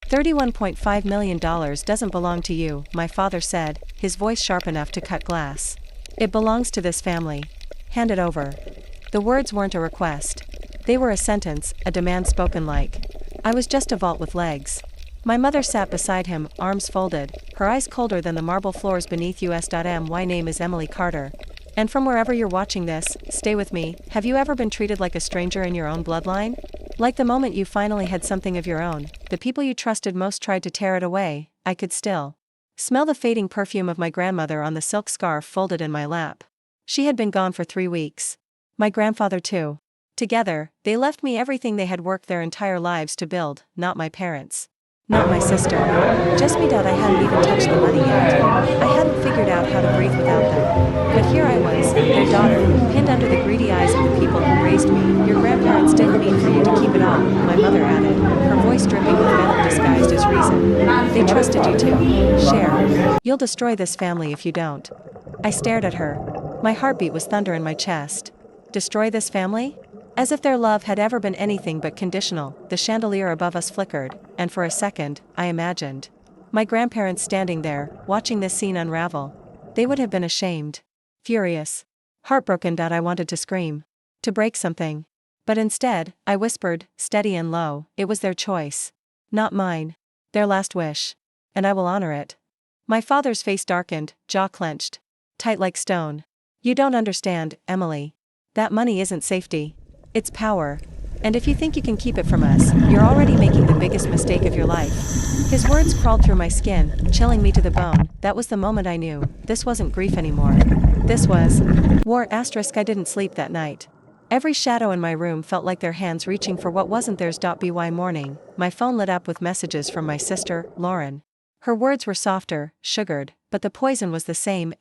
$31.5 million doesn't belong to you, my father said, his voice sharp enough to cut glass. It belongs to this family. Hand it over. The words weren't a request. They were a sentence, a demand spoken like. I was just a vault with legs. My mother sat beside him, arms folded, her eyes colder than the marble floors beneath us.my name is Emily Carter. And from wherever you're watching this, stay with me, have you ever been treated like a stranger in your own bloodline? Like the moment you finally had something of your own, the people you trusted most tried to tear it away. I could still smell the fading perfume of my grandmother on the silk scarf folded in my lap. She had been gone for 3 weeks. My grandfather too. Together, they left me everything they had worked their entire lives to build, not my parents. Not my sister. Just me. I hadn't even touched the money yet. I hadn't figured out how to breathe without them. But here I was, their daughter, pinned under the greedy eyes of the people who raised me. Your grandparents didn't mean for you to keep it all, my mother added, her voice dripping with venom disguised as reason. They trusted you to share. You'll destroy this family if you don't. I stared at her. My heartbeat was thunder in my chest. Destroy this family? As if their love had ever been anything but conditional, the chandelier above us flickered, and for a second, I imagined my grandparents standing there, watching this scene unravel. They would have been ashamed, furious, heartbroken that I wanted to scream, to break something. But instead, I whispered, steady and low, it was their choice. Not mine. Their last wish. And I will honor it. My father's face darkened, jaw clenched, tight like stone. You don't understand, Emily. That money isn't safety. It's power. And if you think you can keep it from us, you're already making the biggest mistake of your life. His words crawled through my skin, chilling me to the bone. That was the moment I knew, this wasn't grief anymore. This was war. I didn't sleep that night. Every shadow in my room felt like their hands reaching for what wasn't theirs. By morning, my phone lit up with messages from my sister, Lauren. Her words were softer, sugared, but the poison was the same.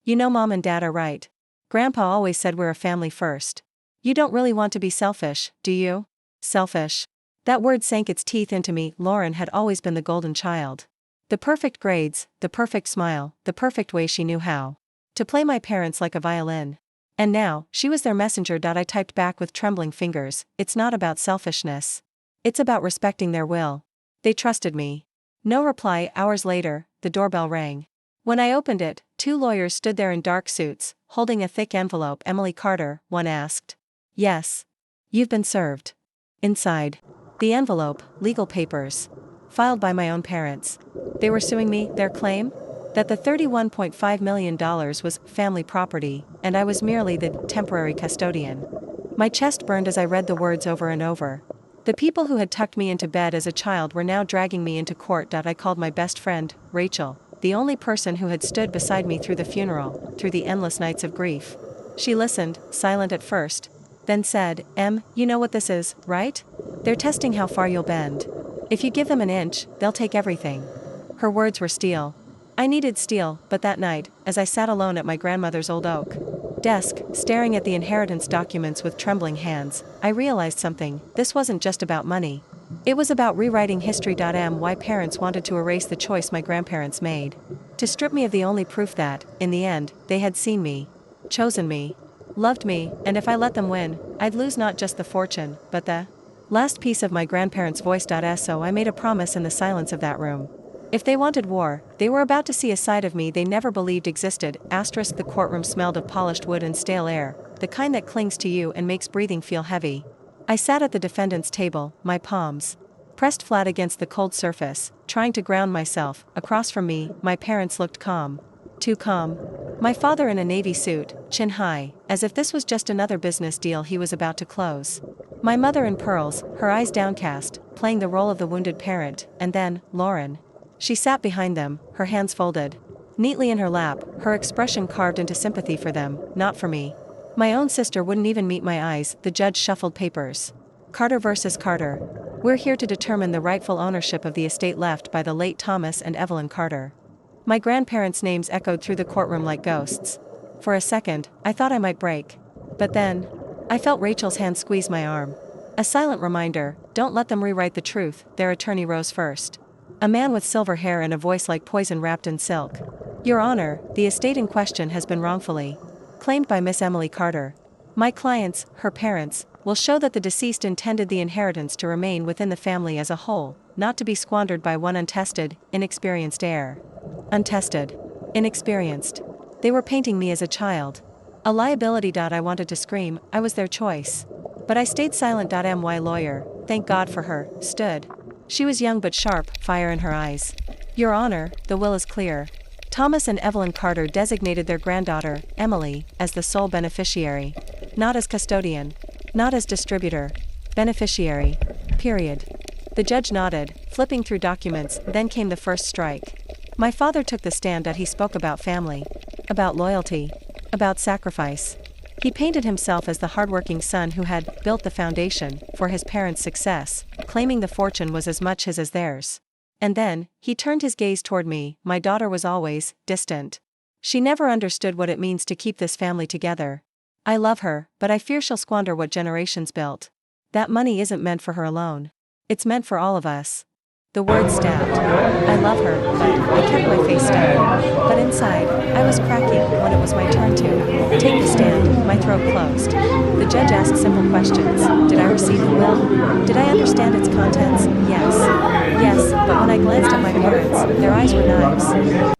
You know Mom and Dad are right. Grandpa always said we're a family first. You don't really want to be selfish, do you? Selfish. That word sank its teeth into me. Lauren had always been the golden child. The perfect grades, the perfect smile, the perfect way she knew how to play my parents like a violin. And now, she was their messenger. I typed back with trembling fingers, it's not about selfishness. It's about respecting their will. They trusted me. No reply. Hours later, the doorbell rang. When I opened it, 2 lawyers stood there in dark suits, holding a thick envelope. Emily Carter, one asked. Yes. You've been served. Inside the envelope, legal papers. Filed by my own parents. They were suing me, their claim? That the $31.5 million was family property, and I was merely the temporary custodian. My chest burned as I read the words over and over. The people who had tucked me into bed as a child were now dragging me into court. I called my best friend, Rachel, the only person who had stood beside me through the funeral, through the endless nights of grief. She listened, silent at first, then said, you know what this is, right? They're testing how far you'll bend. If you give them an inch, they'll take everything. Her words were steel. I needed steel, but that night, as I sat alone at my grandmother's old oak desk, staring at the inheritance documents with trembling hands, I realized something. This wasn't just about money. It was about rewriting history. My parents wanted to erase the choice my grandparents made. To strip me of the only proof that, in the end, they had seen me, chosen me, loved me, and if I let them win, I'd lose not just the fortune, but the last piece of my grandparents' voice. So I made a promise in the silence of that room. If they wanted war, they were about to see a side of me they never believed existed. The courtroom smelled of polished wood and stale air, the kind that clings to you and makes breathing feel heavy. I sat at the defendant's table, my palms pressed flat against the cold surface, trying to ground myself. Across from me, my parents looked calm. Too calm. My father in a navy suit, chin high, as if this was just another business deal he was about to close. My mother in pearls, her eyes downcast, playing the role of the wounded parent, and then, Lauren. She sat behind them, her hands folded neatly in her lap, her expression carved into sympathy for them, not for me. My own sister wouldn't even meet my eyes. The judge shuffled papers. Carter versus Carter. We're here to determine the rightful ownership of the estate left by the late Thomas and Evelyn Carter. My grandparents' names echoed through the courtroom like ghosts. For a second, I thought I might break. But then, I felt Rachel's hand squeeze my arm. A silent reminder, don't let them rewrite the truth. Their attorney rose first. A man with silver hair and a voice like poison wrapped in silk. Your Honor, the estate in question has been wrongfully claimed by Miss Emily Carter. My clients, her parents, will show that the deceased intended the inheritance to remain within the family as a whole, not to be squandered by one untested, inexperienced heir. Untested. Inexperienced. They were painting me as a child. A liability. I wanted to scream, I was their choice. But I stayed silent. My lawyer, thank God for her, stood. She was young but sharp, fire in her eyes. Your Honor, the will is clear. Thomas and Evelyn Carter designated their granddaughter, Emily, as the sole beneficiary. Not as custodian. Not as distributor. Beneficiary. Period. The judge nodded, flipping through documents. Then came the first strike. My father took the stand. He spoke about family. About loyalty. About sacrifice. He painted himself as the hardworking son who had built the foundation for his parents' success, claiming the fortune was as much his as theirs. And then, he turned his gaze toward me. My daughter was always distant. She never understood what it means to keep this family together. I love her, but I fear she'll squander what generations built. That money isn't meant for her alone. It's meant for all of us. The word stabbed. I love her, but I kept my face stern. But inside, I was cracking when it was my turn to take the stand. My throat closed. The judge asked simple questions. Did I receive the will? Did I understand its contents? Yes. Yes, but when I glanced at my parents, their eyes were knives.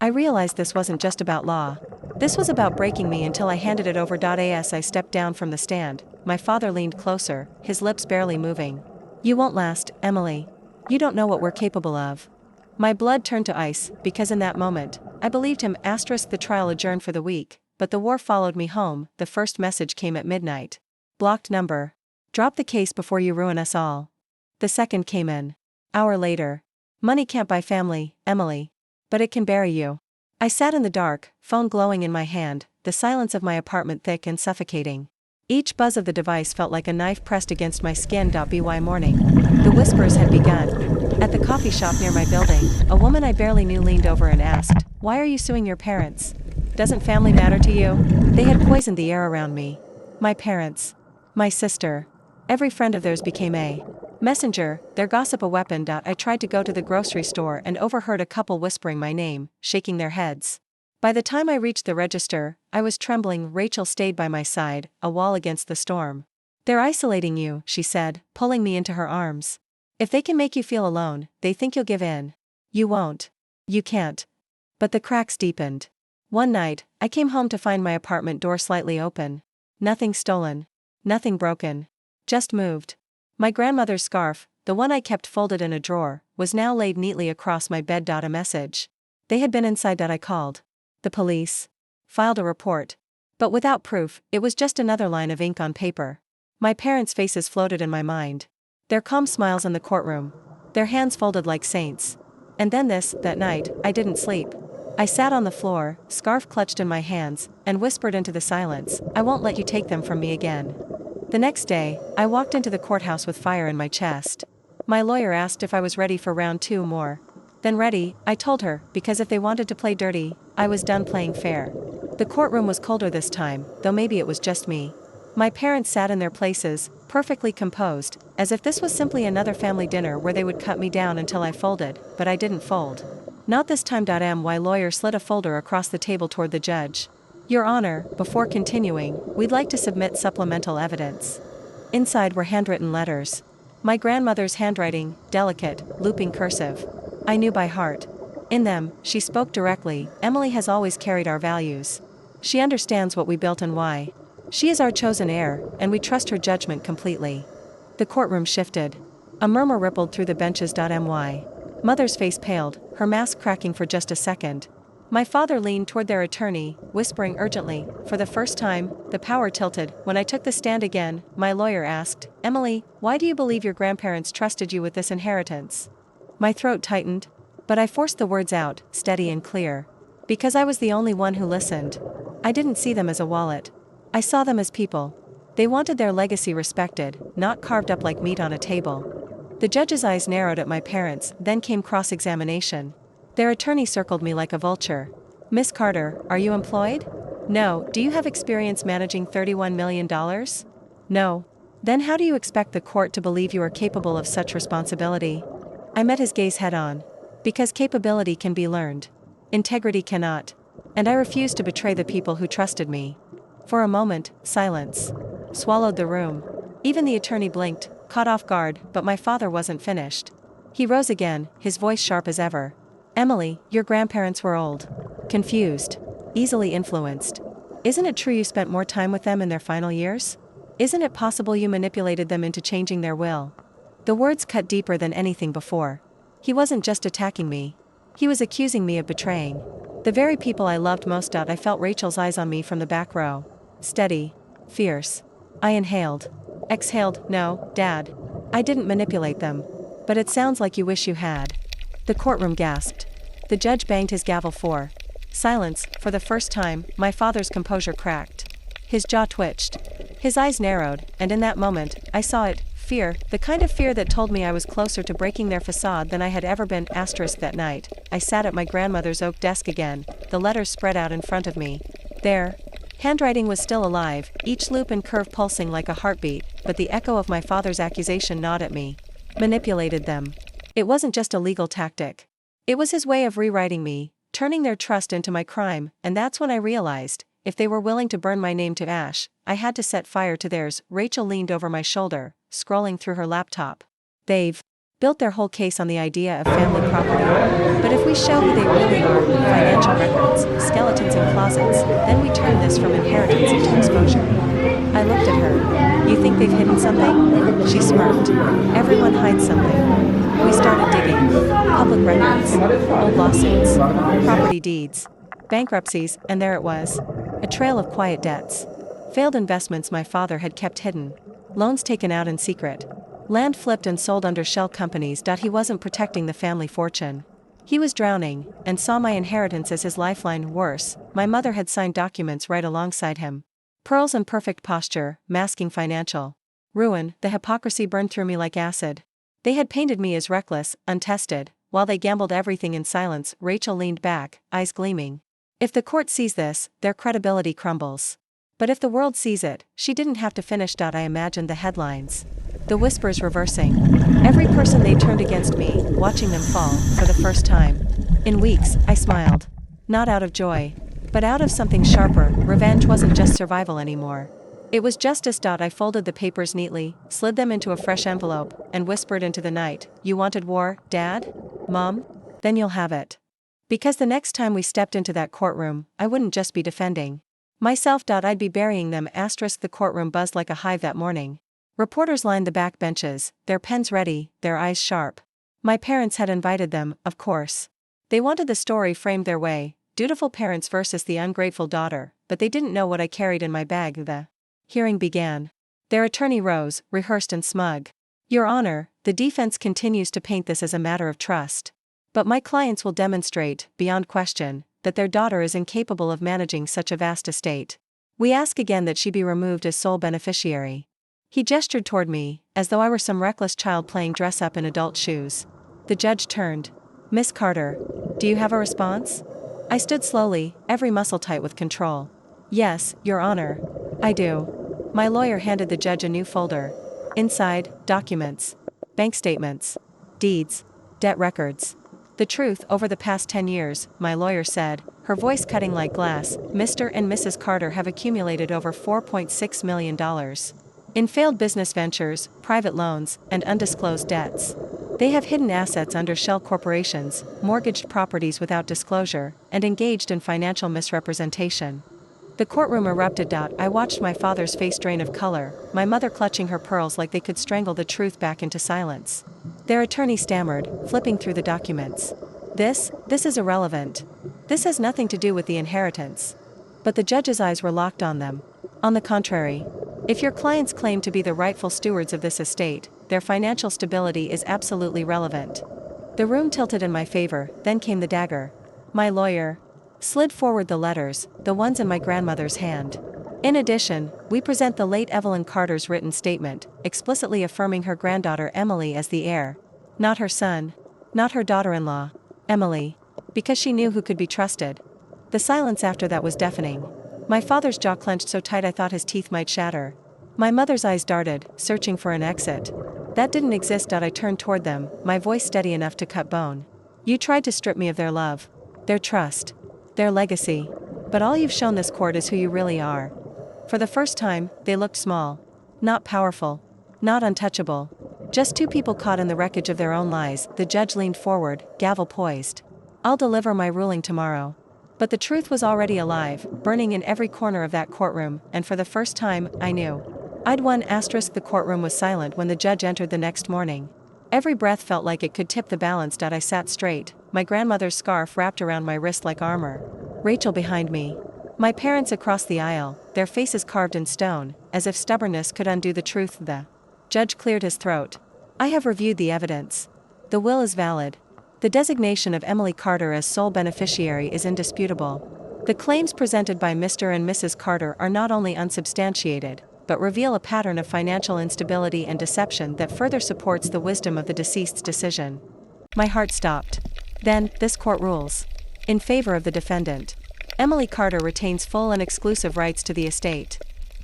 I realized this wasn't just about law. This was about breaking me until I handed it over. As I stepped down from the stand, my father leaned closer, his lips barely moving. You won't last, Emily. You don't know what we're capable of. My blood turned to ice, because in that moment, I believed him. The trial adjourned for the week, but the war followed me home. The first message came at midnight. Blocked number. Drop the case before you ruin us all. The second came an hour later. Money can't buy family, Emily. But it can bury you. I sat in the dark, phone glowing in my hand, the silence of my apartment thick and suffocating. Each buzz of the device felt like a knife pressed against my skin. By morning, the whispers had begun. At the coffee shop near my building, a woman I barely knew leaned over and asked, "Why are you suing your parents? Doesn't family matter to you?" They had poisoned the air around me. My parents. My sister. Every friend of theirs became a messenger, their gossip a weapon. I tried to go to the grocery store and overheard a couple whispering my name, shaking their heads. By the time I reached the register, I was trembling. Rachel stayed by my side, a wall against the storm. They're isolating you, she said, pulling me into her arms. If they can make you feel alone, they think you'll give in. You won't. You can't. But the cracks deepened. One night, I came home to find my apartment door slightly open. Nothing stolen. Nothing broken. Just moved. My grandmother's scarf, the one I kept folded in a drawer, was now laid neatly across my bed. A message. They had been inside. I called the police. Filed a report. But without proof, it was just another line of ink on paper. My parents' faces floated in my mind. Their calm smiles in the courtroom. Their hands folded like saints. And then that night, I didn't sleep. I sat on the floor, scarf clutched in my hands, and whispered into the silence, I won't let you take them from me again. The next day, I walked into the courthouse with fire in my chest. My lawyer asked if I was ready for round 2 more. Then ready, I told her, because if they wanted to play dirty, I was done playing fair. The courtroom was colder this time, though maybe it was just me. My parents sat in their places, perfectly composed, as if this was simply another family dinner where they would cut me down until I folded, but I didn't fold. Not this time. My lawyer slid a folder across the table toward the judge. Your Honor, before continuing, we'd like to submit supplemental evidence. Inside were handwritten letters. My grandmother's handwriting, delicate, looping cursive. I knew by heart. In them, she spoke directly, Emily has always carried our values. She understands what we built and why. She is our chosen heir, and we trust her judgment completely. The courtroom shifted. A murmur rippled through the benches. My mother's face paled, her mask cracking for just a second. My father leaned toward their attorney, whispering urgently. For the first time, the power tilted. When I took the stand again, my lawyer asked, Emily, why do you believe your grandparents trusted you with this inheritance? My throat tightened, but I forced the words out, steady and clear. Because I was the only one who listened. I didn't see them as a wallet. I saw them as people. They wanted their legacy respected, not carved up like meat on a table. The judge's eyes narrowed at my parents, then came cross-examination. Their attorney circled me like a vulture. Miss Carter, are you employed? No. Do you have experience managing $31 million? No. Then how do you expect the court to believe you are capable of such responsibility? I met his gaze head-on. Because capability can be learned. Integrity cannot. And I refused to betray the people who trusted me. For a moment, silence swallowed the room. Even the attorney blinked, caught off guard, but my father wasn't finished. He rose again, his voice sharp as ever. Emily, your grandparents were old. Confused. Easily influenced. Isn't it true you spent more time with them in their final years? Isn't it possible you manipulated them into changing their will? The words cut deeper than anything before. He wasn't just attacking me. He was accusing me of betraying the very people I loved most. I felt Rachel's eyes on me from the back row. Steady. Fierce. I inhaled. Exhaled. No, Dad. I didn't manipulate them. But it sounds like you wish you had. The courtroom gasped. The judge banged his gavel. Silence. For the first time, my father's composure cracked. His jaw twitched. His eyes narrowed, and in that moment, I saw it. Fear, the kind of fear that told me I was closer to breaking their facade than I had ever been. That night, I sat at my grandmother's oak desk again, the letters spread out in front of me. Their handwriting was still alive, each loop and curve pulsing like a heartbeat, but the echo of my father's accusation gnawed at me. Manipulated them. It wasn't just a legal tactic. It was his way of rewriting me, turning their trust into my crime, and that's when I realized, if they were willing to burn my name to ash, I had to set fire to theirs. Rachel leaned over my shoulder, scrolling through her laptop. They've built their whole case on the idea of family property. But if we show who they really are, financial records, skeletons in closets, then we turn this from inheritance into exposure. I looked at her. You think they've hidden something? She smirked. Everyone hides something. We started digging. Public records, old lawsuits, property deeds, bankruptcies, and there it was. A trail of quiet debts. Failed investments my father had kept hidden. Loans taken out in secret. Land flipped and sold under shell companies. He wasn't protecting the family fortune. He was drowning, and saw my inheritance as his lifeline. Worse, my mother had signed documents right alongside him. Pearls and perfect posture, masking financial ruin. The hypocrisy burned through me like acid. They had painted me as reckless, untested, while they gambled everything in silence. Rachel leaned back, eyes gleaming. If the court sees this, their credibility crumbles. But if the world sees it, she didn't have to finish. I imagined the headlines. The whispers reversing. Every person they turned against me, watching them fall, for the first time. In weeks, I smiled. Not out of joy, but out of something sharper. Revenge wasn't just survival anymore. It was justice. I folded the papers neatly, slid them into a fresh envelope, and whispered into the night, "You wanted war, Dad? Mom? Then you'll have it." Because the next time we stepped into that courtroom, I wouldn't just be defending myself. I'd be burying them. The courtroom buzzed like a hive that morning. Reporters lined the back benches, their pens ready, their eyes sharp. My parents had invited them, of course. They wanted the story framed their way, dutiful parents versus the ungrateful daughter, but they didn't know what I carried in my bag. The hearing began. Their attorney rose, rehearsed and smug. "Your Honor, the defense continues to paint this as a matter of trust. But my clients will demonstrate, beyond question, that their daughter is incapable of managing such a vast estate. We ask again that she be removed as sole beneficiary." He gestured toward me, as though I were some reckless child playing dress-up in adult shoes. The judge turned. "Miss Carter, do you have a response?" I stood slowly, every muscle tight with control. "Yes, Your Honor. I do." My lawyer handed the judge a new folder. Inside, documents. Bank statements. Deeds. Debt records. "The truth over the past 10 years, my lawyer said, her voice cutting like glass, Mr. and Mrs. Carter have accumulated over $4.6 million. In failed business ventures, private loans, and undisclosed debts. They have hidden assets under shell corporations, mortgaged properties without disclosure, and engaged in financial misrepresentation." The courtroom erupted. I watched my father's face drain of color, my mother clutching her pearls like they could strangle the truth back into silence. Their attorney stammered, flipping through the documents. This is irrelevant. This has nothing to do with the inheritance." But the judge's eyes were locked on them. "On the contrary. If your clients claim to be the rightful stewards of this estate, their financial stability is absolutely relevant." The room tilted in my favor, then came the dagger. My lawyer slid forward the letters, the ones in my grandmother's hand. "In addition, we present the late Evelyn Carter's written statement, explicitly affirming her granddaughter Emily as the heir. Not her son. Not her daughter-in-law. Emily. Because she knew who could be trusted." The silence after that was deafening. My father's jaw clenched so tight I thought his teeth might shatter. My mother's eyes darted, searching for an exit. That didn't exist. I turned toward them, my voice steady enough to cut bone. "You tried to strip me of their love, their trust, their legacy. But all you've shown this court is who you really are." For the first time, they looked small. Not powerful. Not untouchable. Just two people caught in the wreckage of their own lies. The judge leaned forward, gavel poised. I'll deliver my ruling tomorrow. But the truth was already alive, burning in every corner of that courtroom, and for the first time, I knew. I'd won. The courtroom was silent when the judge entered the next morning. Every breath felt like it could tip the balance. I sat straight, my grandmother's scarf wrapped around my wrist like armor. Rachel behind me. My parents across the aisle, their faces carved in stone, as if stubbornness could undo the truth. The judge cleared his throat. I have reviewed the evidence. The will is valid. The designation of Emily Carter as sole beneficiary is indisputable. The claims presented by Mr. and Mrs. Carter are not only unsubstantiated, but reveal a pattern of financial instability and deception that further supports the wisdom of the deceased's decision. My heart stopped. Then, this court rules. In favor of the defendant. Emily Carter retains full and exclusive rights to the estate.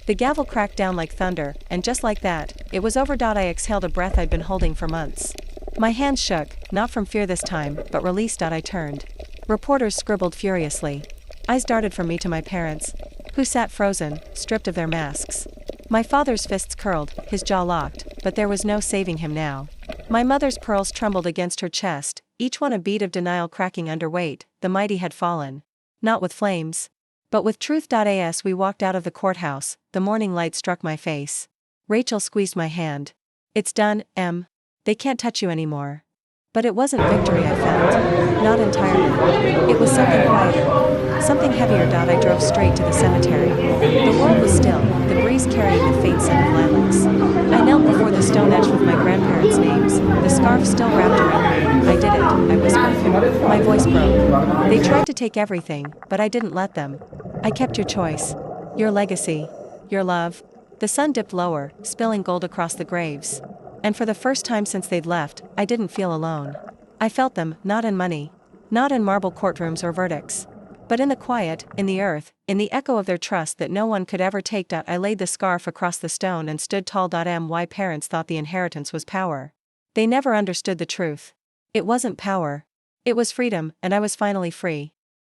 The gavel cracked down like thunder, and just like that, it was over. I exhaled a breath I'd been holding for months. My hands shook, not from fear this time, but release. I turned. Reporters scribbled furiously. Eyes darted from me to my parents, who sat frozen, stripped of their masks. My father's fists curled, his jaw locked, but there was no saving him now. My mother's pearls trembled against her chest, each one a bead of denial cracking under weight. The mighty had fallen. Not with flames, but with truth. As we walked out of the courthouse, the morning light struck my face. Rachel squeezed my hand. It's done, Em. They can't touch you anymore. But it wasn't victory I felt. Not entirely. It was something quieter. Something heavier. I drove straight to the cemetery. The world was still, the breeze carrying the faint scent of lilacs. I knelt before the stone etched with my grandparents' names, the scarf still wrapped around me. I did it, I whispered. My voice broke. They tried to take everything, but I didn't let them. I kept your choice. Your legacy. Your love. The sun dipped lower, spilling gold across the graves. And for the first time since they'd left, I didn't feel alone. I felt them, not in money. Not in marble courtrooms or verdicts. But in the quiet, in the earth, in the echo of their trust that no one could ever take. I laid the scarf across the stone and stood tall. My parents thought the inheritance was power. They never understood the truth. It wasn't power. It was freedom, and I was finally free.